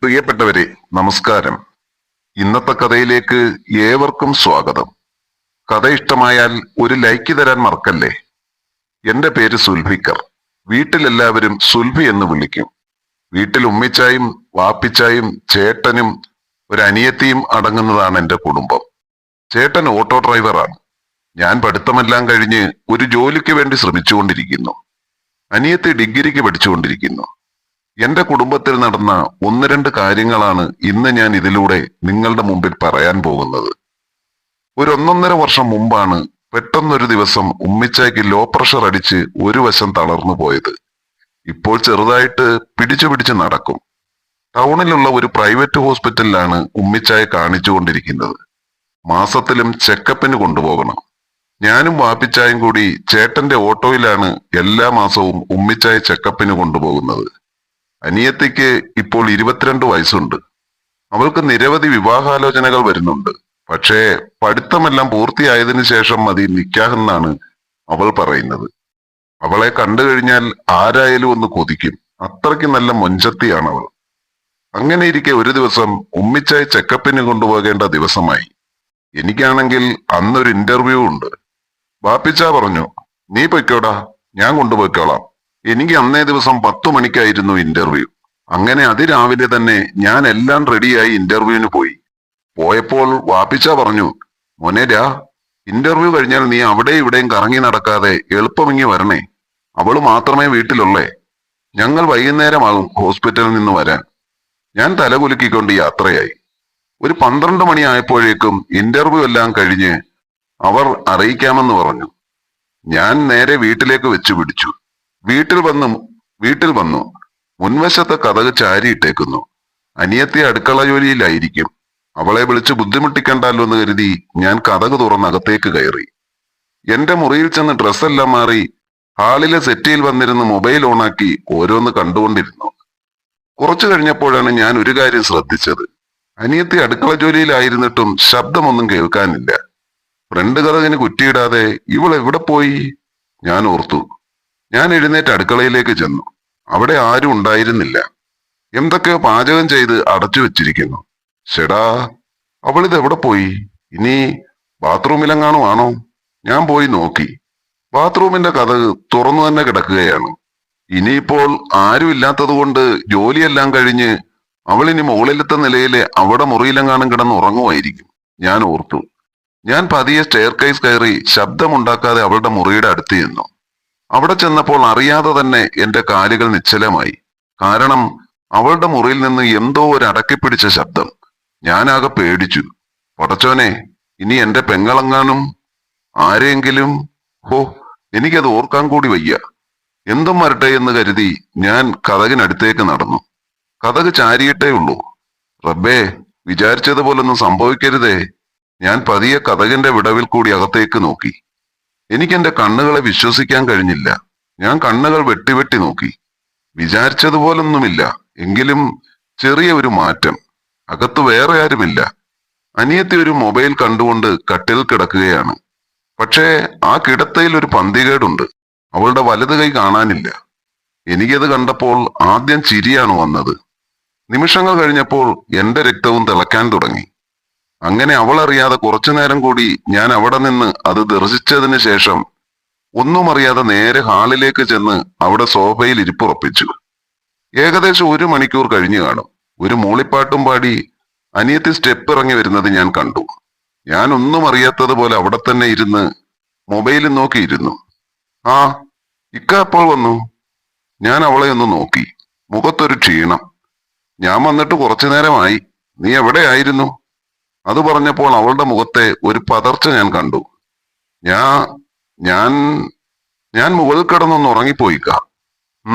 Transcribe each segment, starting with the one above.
പ്രിയപ്പെട്ടവരെ, നമസ്കാരം. ഇന്നത്തെ കഥയിലേക്ക് ഏവർക്കും സ്വാഗതം. കഥ ഇഷ്ടമായാൽ ഒരു ലൈക്ക് തരാൻ മറക്കല്ലേ. എന്റെ പേര് സുൽഫിക്കർ. വീട്ടിലെല്ലാവരും സുൽഫി എന്ന് വിളിക്കും. വീട്ടിൽ ഉമ്മിച്ചായും വാപ്പിച്ചായും ചേട്ടനും ഒരു അനിയത്തിയും അടങ്ങുന്നതാണ് എന്റെ കുടുംബം. ചേട്ടൻ ഓട്ടോ ഡ്രൈവറാണ്. ഞാൻ പഠിത്തമെല്ലാം കഴിഞ്ഞ് ഒരു ജോലിക്ക് വേണ്ടി ശ്രമിച്ചുകൊണ്ടിരിക്കുന്നു. അനിയത്തി ഡിഗ്രിക്ക് പഠിച്ചുകൊണ്ടിരിക്കുന്നു. എന്റെ കുടുംബത്തിൽ നടന്ന ഒന്ന് രണ്ട് കാര്യങ്ങളാണ് ഇന്ന് ഞാൻ ഇതിലൂടെ നിങ്ങളുടെ മുമ്പിൽ പറയാൻ പോകുന്നത്. ഒരു ഒന്നൊന്നര വർഷം മുമ്പാണ് പെട്ടെന്നൊരു ദിവസം ഉമ്മിച്ചായ്ക്ക് ലോ പ്രഷർ അടിച്ച് ഒരു വശം തളർന്നു പോയത്. ഇപ്പോൾ ചെറുതായിട്ട് പിടിച്ചു നടക്കും. ടൗണിലുള്ള ഒരു പ്രൈവറ്റ് ഹോസ്പിറ്റലിലാണ് ഉമ്മിച്ചായെ കാണിച്ചുകൊണ്ടിരിക്കുന്നത്. മാസത്തിലും ചെക്കപ്പിന് കൊണ്ടുപോകണം. ഞാനും വാപ്പിച്ചായും കൂടി ചേട്ടന്റെ ഓട്ടോയിലാണ് എല്ലാ മാസവും ഉമ്മിച്ചായ ചെക്കപ്പിന് കൊണ്ടുപോകുന്നത്. അനിയത്തിക്ക് ഇപ്പോൾ 22 വയസ്സുണ്ട്. അവൾക്ക് നിരവധി വിവാഹാലോചനകൾ വരുന്നുണ്ട്. പക്ഷേ പഠിത്തമെല്ലാം പൂർത്തിയായതിനു ശേഷം മതി നിക്കാഹെന്നാണ് അവൾ പറയുന്നത്. അവളെ കണ്ടു കഴിഞ്ഞാൽ ആരായാലും ഒന്ന് കൊതിക്കും. അത്രയ്ക്ക് നല്ല മൊഞ്ചത്തിയാണ് അവൾ. അങ്ങനെ ഇരിക്കെ ഒരു ദിവസം ഉമ്മിച്ചായി ചെക്കപ്പിന് കൊണ്ടുപോകേണ്ട ദിവസമായി. എനിക്കാണെങ്കിൽ അന്നൊരു ഇന്റർവ്യൂ ഉണ്ട്. ബാപ്പിച്ച പറഞ്ഞു, നീ പൊയ്ക്കോടാ, ഞാൻ കൊണ്ടുപോയിക്കോളാം. എനിക്ക് അന്നേ ദിവസം 10 മണിക്കായിരുന്നു ഇന്റർവ്യൂ. അങ്ങനെ അതിരാവിലെ തന്നെ ഞാൻ എല്ലാം റെഡിയായി ഇന്റർവ്യൂവിന് പോയി. പോയപ്പോൾ വാപ്പിച്ച പറഞ്ഞു, മോനേരാ, ഇന്റർവ്യൂ കഴിഞ്ഞാൽ നീ അവിടെ ഇവിടെയും കറങ്ങി നടക്കാതെ എളുപ്പമിങ്ങി വരണേ. അവള് മാത്രമേ വീട്ടിലുള്ളേ. ഞങ്ങൾ വൈകുന്നേരമാകും ഹോസ്പിറ്റലിൽ നിന്ന് വരാൻ. ഞാൻ തലകുലുക്കിക്കൊണ്ട് യാത്രയായി. ഒരു 12 മണിയായപ്പോഴേക്കും ഇന്റർവ്യൂ എല്ലാം കഴിഞ്ഞ് അവർ അറിയിക്കാമെന്ന് പറഞ്ഞു. ഞാൻ നേരെ വീട്ടിലേക്ക് വെച്ചു പിടിച്ചു. വീട്ടിൽ വന്നു മുൻവശത്തെ കതക് ചാരിയിട്ടേക്കുന്നു. അനിയത്തി അടുക്കള ജോലിയിലായിരിക്കും. അവളെ വിളിച്ച് ബുദ്ധിമുട്ടിക്കണ്ടല്ലോ എന്ന് കരുതി ഞാൻ കതക് തുറന്ന് അകത്തേക്ക് കയറി. എന്റെ മുറിയിൽ ചെന്ന് ഡ്രസ്സെല്ലാം മാറി ഹാളിലെ സെറ്റിയിൽ വന്നിരുന്ന് മൊബൈൽ ഓണാക്കി ഓരോന്ന് കണ്ടുകൊണ്ടിരുന്നു. കുറച്ചു കഴിഞ്ഞപ്പോഴാണ് ഞാൻ ഒരു കാര്യം ശ്രദ്ധിച്ചത്. അനിയത്തി അടുക്കള ജോലിയിലായിരുന്നിട്ടും ശബ്ദമൊന്നും കേൾക്കാനില്ല. ഫ്രണ്ട് കതകിന് കുറ്റിയിടാതെ ഇവൾ എവിടെ പോയി? ഞാൻ ഓർത്തു. ഞാൻ എഴുന്നേറ്റ് അടുക്കളയിലേക്ക് ചെന്നു. അവിടെ ആരും ഉണ്ടായിരുന്നില്ല. എന്തൊക്കെയോ പാചകം ചെയ്ത് അടച്ചു വെച്ചിരിക്കുന്നു. ഷെടാ, അവളിത് എവിടെ പോയി? ഇനി ബാത്റൂമിലെങ്ങാനും ആണോ? ഞാൻ പോയി നോക്കി. ബാത്റൂമിന്റെ കതക് തുറന്നു തന്നെ കിടക്കുകയാണ്. ഇനിയിപ്പോൾ ആരും ഇല്ലാത്തത് കൊണ്ട് ജോലിയെല്ലാം കഴിഞ്ഞ് അവളിനി മുകളിലത്തെ നിലയിലെ അവിടെ മുറിയിലെങ്ങാനും കിടന്ന് ഉറങ്ങുമായിരിക്കും. ഞാൻ ഓർത്തു. ഞാൻ പതിയെ സ്റ്റെയർ കേസ് കയറി ശബ്ദമുണ്ടാക്കാതെ അവളുടെ മുറിയുടെ അടുത്ത് ചെന്നു. അവിടെ ചെന്നപ്പോൾ അറിയാതെ തന്നെ എന്റെ കാലുകൾ നിശ്ചലമായി. കാരണം അവളുടെ മുറിയിൽ നിന്ന് എന്തോ ഒരു അടക്കിപ്പിടിച്ച ശബ്ദം. ഞാനാകെ പേടിച്ചു. പടച്ചോനെ, ഇനി എന്റെ പെങ്ങളെങ്ങാനും ആരെങ്കിലും. ഹോ, എനിക്കത് ഓർക്കാൻ കൂടി വയ്യ. എന്തും വരട്ടെ എന്ന് കരുതി ഞാൻ കതകിനടുത്തേക്ക് നടന്നു. കതക് ചാരിയിട്ടേ ഉള്ളൂ. റബ്ബേ, വിചാരിച്ചതുപോലൊന്നും സംഭവിക്കരുതേ. ഞാൻ പതിയെ കതകിന്റെ വിടവിൽ കൂടി അകത്തേക്ക് നോക്കി. എനിക്കെന്റെ കണ്ണുകളെ വിശ്വസിക്കാൻ കഴിഞ്ഞില്ല. ഞാൻ കണ്ണുകൾ വെട്ടി നോക്കി. വിചാരിച്ചതുപോലൊന്നുമില്ല. എങ്കിലും ചെറിയ ഒരു മാറ്റം. അകത്ത് വേറെ ആരുമില്ല. അനിയത്തി ഒരു മൊബൈൽ കണ്ടുകൊണ്ട് കട്ടിൽ കിടക്കുകയാണ്. പക്ഷേ ആ കിടത്തയിൽ ഒരു പന്തികേടുണ്ട്. അവളുടെ വലത് കൈ കാണാനില്ല. എനിക്കത് കണ്ടപ്പോൾ ആദ്യം ചിരിയാണ് വന്നത്. നിമിഷങ്ങൾ കഴിഞ്ഞപ്പോൾ എന്റെ രക്തവും തിളയ്ക്കാൻ തുടങ്ങി. അങ്ങനെ അവൾ അറിയാതെ കുറച്ചു നേരം കൂടി ഞാൻ അവിടെ നിന്ന് അത് ദർശിച്ചതിന് ശേഷം ഒന്നും അറിയാതെ നേരെ ഹാളിലേക്ക് ചെന്ന് അവിടെ സോഫയിൽ ഇരിപ്പുറപ്പിച്ചു. ഏകദേശം 1 മണിക്കൂർ കഴിഞ്ഞു കാണും. ഒരു മൂളിപ്പാട്ടും പാടി അനിയത്തി സ്റ്റെപ്പ് ഇറങ്ങി വരുന്നത് ഞാൻ കണ്ടു. ഞാൻ ഒന്നും അറിയാത്തതുപോലെ അവിടെ തന്നെ ഇരുന്ന് മൊബൈലിൽ നോക്കിയിരുന്നു. ആ, ഇക്ക അപ്പോൾ വന്നു. ഞാൻ അവളെ ഒന്ന് നോക്കി. മുഖത്തൊരു ക്ഷീണം. ഞാൻ വന്നിട്ട് കുറച്ചു നേരമായി. നീ എവിടെയായിരുന്നു? അത് പറഞ്ഞപ്പോൾ അവളുടെ മുഖത്തെ ഒരു പതർച്ച ഞാൻ കണ്ടു. ഞാൻ ഞാൻ മുകളിൽ കിടന്നൊന്ന് ഉറങ്ങിപ്പോയിക്ക.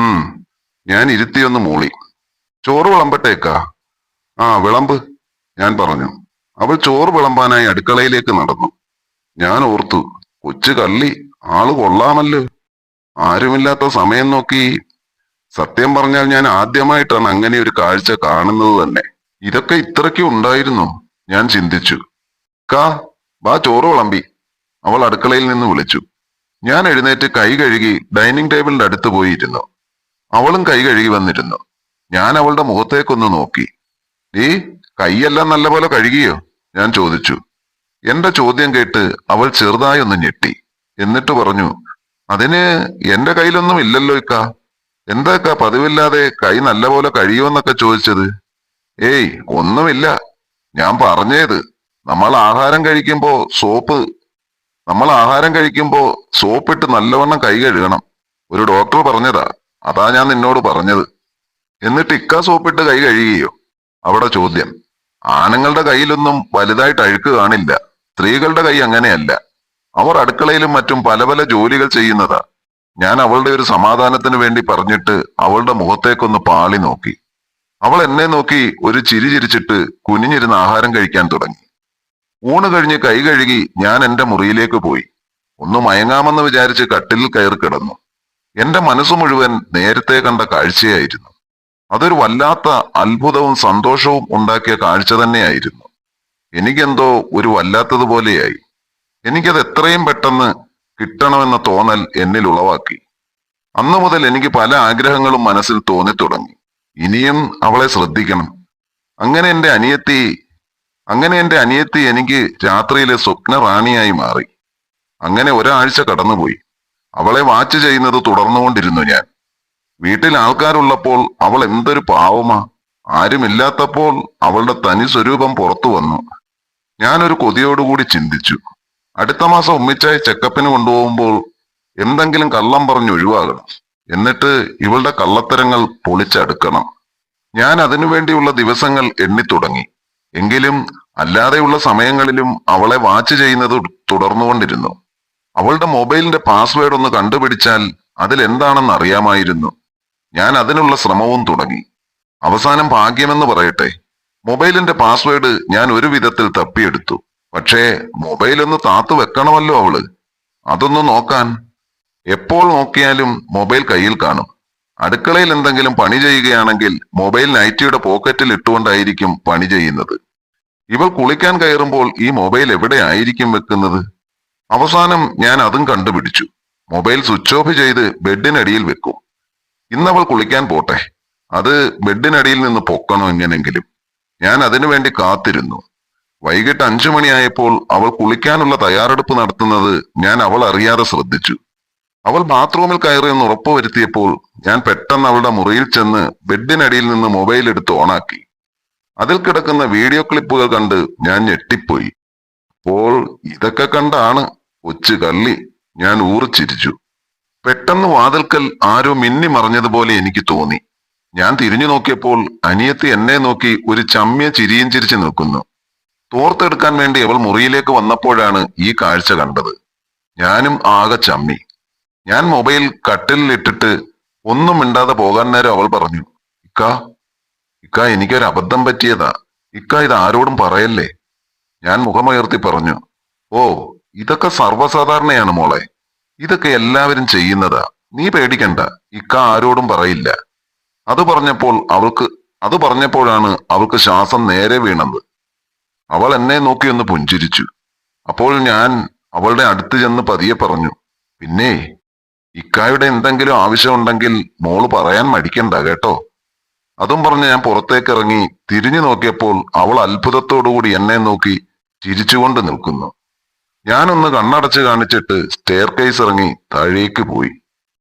ഞാൻ ഇരുത്തിയൊന്ന് മൂളി. ചോറ് വിളമ്പട്ടേക്കാ? ആ, വിളമ്പ്, ഞാൻ പറഞ്ഞു. അവൾ ചോറ് വിളമ്പാനായി അടുക്കളയിലേക്ക് നടന്നു. ഞാൻ ഓർത്തു, കൊച്ചു കള്ളി, ആള് കൊള്ളാമല്ലോ. ആരുമില്ലാത്ത സമയം നോക്കി. സത്യം പറഞ്ഞാൽ ഞാൻ ആദ്യമായിട്ടാണ് അങ്ങനെ ഒരു കാഴ്ച കാണുന്നത് തന്നെ. ഇതൊക്കെ ഇത്രയ്ക്ക് ഉണ്ടായിരുന്നു, ഞാൻ ചിന്തിച്ചു. കാ, ബാ ചോറ് വിളമ്പി, അവൾ അടുക്കളയിൽ നിന്ന് വിളിച്ചു. ഞാൻ എഴുന്നേറ്റ് കൈ കഴുകി ഡൈനിങ് ടേബിളിന്റെ അടുത്ത് പോയി ഇരുന്നു. അവളും കൈ കഴുകി വന്നിരുന്നു. ഞാൻ അവളുടെ മുഖത്തേക്കൊന്ന് നോക്കി. നീ കൈയെല്ലാം നല്ലപോലെ കഴുകിയോ? ഞാൻ ചോദിച്ചു. എന്റെ ചോദ്യം കേട്ട് അവൾ ചെറുതായി ഒന്ന് ഞെട്ടി. എന്നിട്ട് പറഞ്ഞു, അതിന് എന്റെ കയ്യിലൊന്നും ഇല്ലല്ലോ ഇക്കാ. എന്താ ഇക്കാ പതിവില്ലാതെ കൈ നല്ലപോലെ കഴിയുമെന്നൊക്കെ ചോദിച്ചത്? ഏയ് ഒന്നുമില്ല. ഞാൻ പറഞ്ഞത് നമ്മൾ ആഹാരം കഴിക്കുമ്പോ സോപ്പ് നമ്മൾ ആഹാരം കഴിക്കുമ്പോ സോപ്പിട്ട് നല്ലവണ്ണം കൈ കഴുകണം. ഒരു ഡോക്ടർ പറഞ്ഞതാ. അതാ ഞാൻ നിന്നോട് പറഞ്ഞത്. എന്നിട്ട് ഇക്ക സോപ്പിട്ട് കൈ കഴുകിയോ? അവിടെ ചോദ്യം. ആണുങ്ങളുടെ കയ്യിലൊന്നും വലുതായിട്ട് അഴുക്ക് കാണില്ല. സ്ത്രീകളുടെ കൈ അങ്ങനെയല്ല. അവർ അടുക്കളയിലും മറ്റും പല പല ജോലികൾ ചെയ്യുന്നതാ. ഞാൻ അവളുടെ ഒരു സമാധാനത്തിന് വേണ്ടി പറഞ്ഞിട്ട് അവളുടെ മുഖത്തേക്കൊന്ന് പാളി നോക്കി. അവൾ എന്നെ നോക്കി ഒരു ചിരി ചിരിച്ചിട്ട് കുനിഞ്ഞിരുന്ന് ആഹാരം കഴിക്കാൻ തുടങ്ങി. ഊണ് കഴിഞ്ഞ് കൈ കഴുകി ഞാൻ എന്റെ മുറിയിലേക്ക് പോയി. ഒന്ന് മയങ്ങാമെന്ന് വിചാരിച്ച് കട്ടിലിൽ കയറി കിടന്നു. എന്റെ മനസ്സ് മുഴുവൻ നേരത്തെ കണ്ട കാഴ്ചയായിരുന്നു. അതൊരു വല്ലാത്ത അത്ഭുതവും സന്തോഷവും ഉണ്ടാക്കിയ കാഴ്ച തന്നെയായിരുന്നു. എനിക്കെന്തോ ഒരു വല്ലാത്തതുപോലെയായി. എനിക്കത് എത്രയും പെട്ടെന്ന് കിട്ടണമെന്ന തോന്നൽ എന്നിൽ ഉളവാക്കി. അന്നു മുതൽ എനിക്ക് പല ആഗ്രഹങ്ങളും മനസ്സിൽ തോന്നിത്തുടങ്ങി. ഇനിയും അവളെ ശ്രദ്ധിക്കണം. അങ്ങനെ എന്റെ അനിയത്തി എനിക്ക് രാത്രിയിലെ സ്വപ്ന റാണിയായി മാറി. അങ്ങനെ ഒരാഴ്ച കടന്നുപോയി. അവളെ വാച്ച് ചെയ്യുന്നത് തുടർന്നുകൊണ്ടിരുന്നു ഞാൻ. വീട്ടിൽ ആൾക്കാരുള്ളപ്പോൾ അവൾ എന്തൊരു പാവമാ. ആരുമില്ലാത്തപ്പോൾ അവളുടെ തനി സ്വരൂപം പുറത്തു വന്നു. ഞാനൊരു കൊതിയോടുകൂടി ചിന്തിച്ചു, അടുത്ത മാസം ഉമ്മിച്ചായി ചെക്കപ്പിന് കൊണ്ടുപോകുമ്പോൾ എന്തെങ്കിലും കള്ളം പറഞ്ഞ് ഒഴിവാകണം. എന്നിട്ട് ഇവളുടെ കള്ളത്തരങ്ങൾ പൊളിച്ചടുക്കണം. ഞാൻ അതിനുവേണ്ടിയുള്ള ദിവസങ്ങൾ എണ്ണിത്തുടങ്ങി. എങ്കിലും അല്ലാതെയുള്ള സമയങ്ങളിലും അവളെ വാച്ച് ചെയ്യുന്നത് തുടർന്നുകൊണ്ടിരുന്നു. അവളുടെ മൊബൈലിന്റെ പാസ്വേഡ് ഒന്ന് കണ്ടുപിടിച്ചാൽ അതിലെന്താണെന്ന് അറിയാമായിരുന്നു. ഞാൻ അതിനുള്ള ശ്രമവും തുടങ്ങി. അവസാനം ഭാഗ്യമെന്ന് പറയട്ടെ, മൊബൈലിന്റെ പാസ്വേഡ് ഞാൻ ഒരു വിധത്തിൽ തപ്പിയെടുത്തു. പക്ഷേ മൊബൈൽ ഒന്ന് താത്തു വെക്കണമല്ലോ അവള്. അതൊന്ന് നോക്കാൻ എപ്പോൾ നോക്കിയാലും മൊബൈൽ കയ്യിൽ കാണും. അടുക്കളയിൽ എന്തെങ്കിലും പണി ചെയ്യുകയാണെങ്കിൽ മൊബൈൽ നൈറ്റിയുടെ പോക്കറ്റിൽ ഇട്ടുകൊണ്ടായിരിക്കും പണി ചെയ്യുന്നത്. ഇവൾ കുളിക്കാൻ കയറുമ്പോൾ ഈ മൊബൈൽ എവിടെ ആയിരിക്കും വെക്കുന്നത്? അവസാനം ഞാൻ അതും കണ്ടുപിടിച്ചു. മൊബൈൽ സ്വിച്ച് ഓഫ് ചെയ്ത് ബെഡിനടിയിൽ വെക്കും. ഇന്നവൾ കുളിക്കാൻ പോട്ടെ, അത് ബെഡിനടിയിൽ നിന്ന് പൊക്കണോ എങ്ങനെങ്കിലും. ഞാൻ അതിനുവേണ്ടി കാത്തിരുന്നു. വൈകിട്ട് 5 മണിയായപ്പോൾ അവൾ കുളിക്കാനുള്ള തയ്യാറെടുപ്പ് നടത്തുന്നത് ഞാൻ അവൾ അറിയാതെ ശ്രദ്ധിച്ചു. അവൾ ബാത്റൂമിൽ കയറിയെന്ന് ഉറപ്പുവരുത്തിയപ്പോൾ ഞാൻ പെട്ടെന്ന് അവളുടെ മുറിയിൽ ചെന്ന് ബെഡിനടിയിൽ നിന്ന് മൊബൈൽ എടുത്ത് ഓണാക്കി. അതിൽ കിടക്കുന്ന വീഡിയോ ക്ലിപ്പുകൾ കണ്ട് ഞാൻ ഞെട്ടിപ്പോയി. അപ്പോൾ ഇതൊക്കെ കണ്ടാണ് കൊച്ചു കള്ളി, ഞാൻ ഊറിച്ചിരിച്ചു. പെട്ടെന്ന് വാതിൽക്കൽ ആരോ മിന്നി മറഞ്ഞതുപോലെ എനിക്ക് തോന്നി. ഞാൻ തിരിഞ്ഞു നോക്കിയപ്പോൾ അനിയത്തി എന്നെ നോക്കി ഒരു ചമ്മിയ ചിരിയും ചിരിച്ചു നിൽക്കുന്നു. തോർത്തെടുക്കാൻ വേണ്ടി അവൾ മുറിയിലേക്ക് വന്നപ്പോഴാണ് ഈ കാഴ്ച കണ്ടത്. ഞാനും ആകെ ചമ്മി. ഞാൻ മൊബൈൽ കട്ടിലിൽ ഇട്ടിട്ട് ഒന്നും മിണ്ടാതെ പോകാൻ നേരം അവൾ പറഞ്ഞു, ഇക്ക എനിക്കൊരു അബദ്ധം പറ്റിയതാ. ഇക്ക ഇത് ആരോടും പറയല്ലേ. ഞാൻ മുഖമുയർത്തി പറഞ്ഞു, ഓ ഇതൊക്കെ സർവ്വസാധാരണയാണ് മോളെ. ഇതൊക്കെ എല്ലാവരും ചെയ്യുന്നതാ. നീ പേടിക്കണ്ട, ഇക്ക ആരോടും പറയില്ല. അത് പറഞ്ഞപ്പോഴാണ് അവൾക്ക് ശ്വാസം നേരെ വീണത്. അവൾ എന്നെ നോക്കി ഒന്ന് പുഞ്ചിരിച്ചു. അപ്പോൾ ഞാൻ അവളുടെ അടുത്ത് ചെന്ന് പതിയെ പറഞ്ഞു, പിന്നെ ഇക്കായുടെ എന്തെങ്കിലും ആവശ്യമുണ്ടെങ്കിൽ മോള് പറയാൻ മടിക്കണ്ട കേട്ടോ. അതും പറഞ്ഞ് ഞാൻ പുറത്തേക്ക് ഇറങ്ങി തിരിഞ്ഞു നോക്കിയപ്പോൾ അവൾ അത്ഭുതത്തോടുകൂടി എന്നെ നോക്കി ചിരിച്ചുകൊണ്ട് നിൽക്കുന്നു. ഞാനൊന്ന് കണ്ണടച്ച് കാണിച്ചിട്ട് സ്റ്റെയർ കേസ് ഇറങ്ങി താഴേക്ക് പോയി.